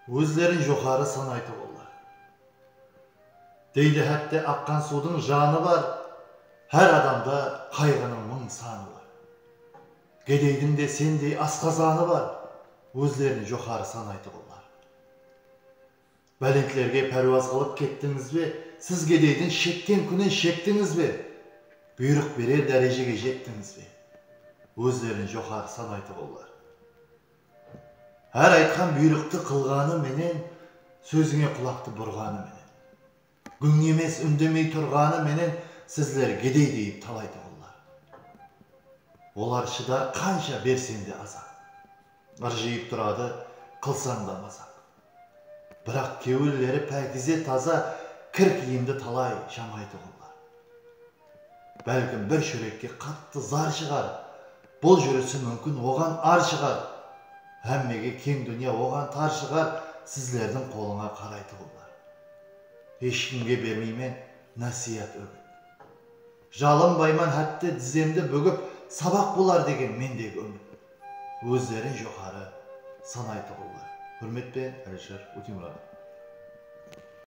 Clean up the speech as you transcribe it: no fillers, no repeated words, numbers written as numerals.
Өзлерін жоғары санайды олар. Дейді хәтте аққан судың жаны бар, әр адамда қайғының мың саны бар. Кедейдің де сендей асқазаны бар, өзлерін жоғары санайды олар. Бәлентлерге пәрваз қылып кеттіңіз бе, сіз кедейдің шеккен күнін шектіңіз бе, бұйрық берер дәрежеге жеттіңіз бе, өзлерін жоғары санайды олар. Әр айтқан бұйрықты қылғаны менен, сөзіңе құлақты бұрғаны менен. Күн емес үндемей тұрғаны менен, сізлер кедей дейіп талайды олар. Олар шыдар қанша берсен де азап. Ыржиып тұрады, қылсаң да мазақ. Бірақ кеуілері пәкізе таза, кір киімді талай жамайды олар. Бәлкім бір шөрекке қатты зар шығар, бұл жүрісі мүмкін оған ар шығар. Әммеге кең дүния оған тар шығар, сізлердің қолыңа қарайды олар. Ешкімге бермеймен насият өгіт. Жалынбайман хәтті діземді бүгіп, сабақ болар деген мендегі үміт. Өздерін жоғары санайды олар. Hürmetпен Әлішер Утимұрат.